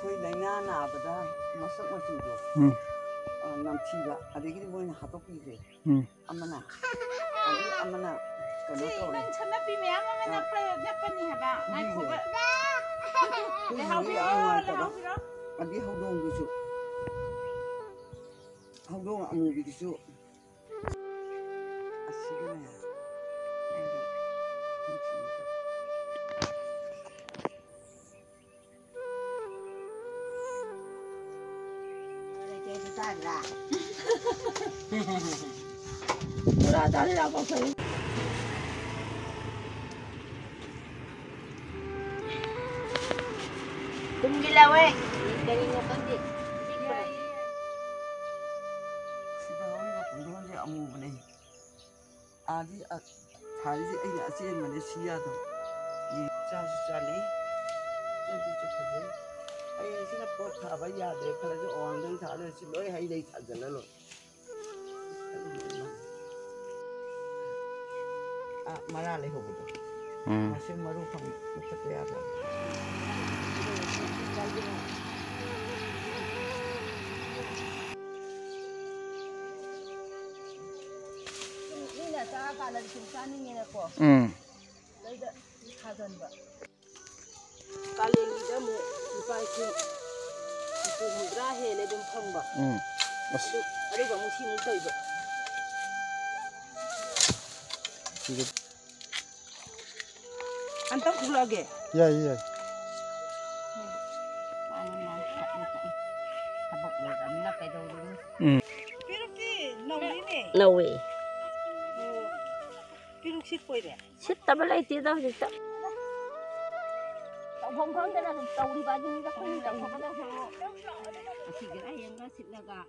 ꯑꯩꯈꯣꯏ ꯂꯥꯏꯅꯥ ꯅꯥꯕꯗ ꯃꯁꯛ ꯃꯆꯨꯗꯣ ꯅꯝꯊꯤꯕ ꯑꯗꯒꯤꯗꯤ ꯃꯣꯏꯅ ꯍꯥꯠꯇꯣꯛꯄꯤꯈ꯭ꯔꯦ ꯑꯃꯅ ꯑꯗꯒꯤ ꯑꯃꯅ ꯀꯩꯅꯣ ꯇꯧꯔꯦ ꯁꯅꯥꯄꯤ ꯃꯌꯥꯝ ꯑꯃ ꯅꯞꯄꯅꯤ ꯍꯥꯏꯕ ꯉꯥꯏꯈꯣꯕ ꯑꯗꯒꯤ ꯍꯧꯗꯣꯡꯗꯨꯁꯨ ꯍꯧꯗꯣꯡ ꯑꯃꯨꯕꯤꯗꯨꯁꯨ ꯑꯁꯤꯒꯅꯦ Kumgi lawe. Kanina pandi. Sida horiba pungdonje amubane. Adi tharize aina achen si yado. Ye chasu chale. Nadi chukade. Ai sina pot thaba yadre khalaje online thale si loi hai dei thajala lo. Mara le hobudo. Masin maru phang mukate yada. Kalengida mo ipaisi mudra hele dum phamba aduga musi mu toiba anta khulage ya habak le amna kaidau dum piruki nawine nawe piruk sit poire sit tabalai ti da hita tawhom khang dana tawri ba jing da khoi tawhom da ho asigira yenga sitlaga